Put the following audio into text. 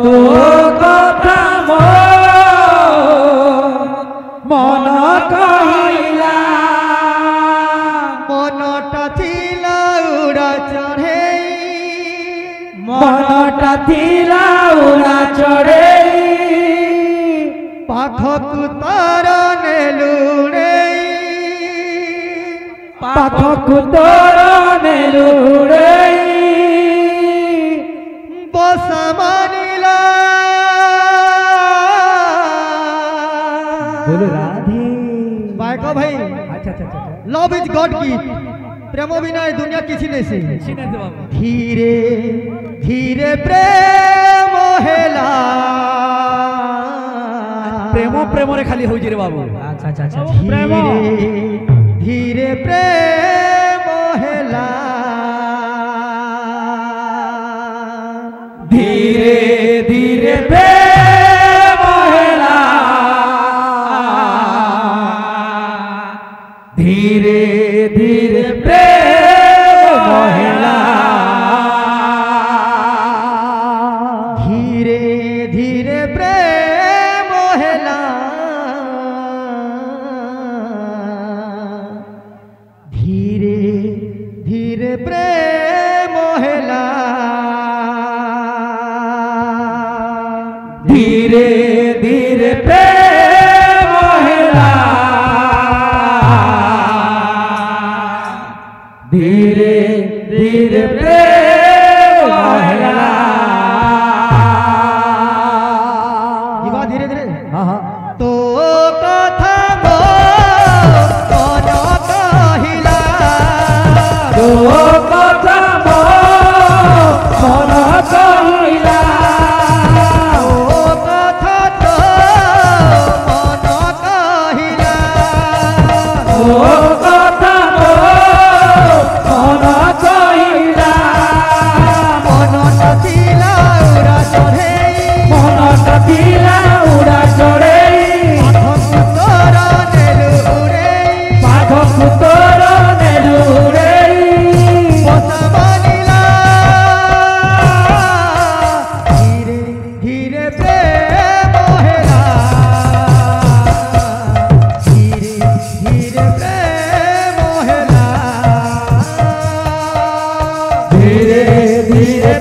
তো কথা মন কহিলা মনটা ଥିଲା উড়া চড়ে মনটা ଥିଲା উড়া চড়ে পাখকু তার নেলু রে পাখকু তোর নেলু রে বসা মানিলা बोलो राधे बायको भाई अच्छा अच्छा अच्छा लव इज गॉड गिफ्ट प्रेम बिना दुनिया किसी नहीं से धीरे धीरे प्रेम हेला प्रेम प्रेम रे खाली हो रे बाबू अच्छा अच्छा अच्छा धीरे धीरे प्रेम हेला धीरे धीरे प्रेम हेला धीरे धीरे प्रेम हेला धीरे धीरे प्रेम हेला धीरे धीरे प्रेम हेला धीरे धीरे प्रेम हेला धीरे धीरे प्रेम हेला धीरे धीरे हाँ हाँ तो कथा मन कहिला तो কথা মন কহিলা ओ कथा तो मन कहिला ও কথা মন কহিলা मनटा ଥିଲା उड़ा चढ़े মনটা ଥିଲା উড়া চড়ে तोर नेलु रे পাখকু তোর নেলু রে बसा मानिला धीरे धीरे प्रेम हेला धीरे धीरे प्रेम हेला धीरे धीरे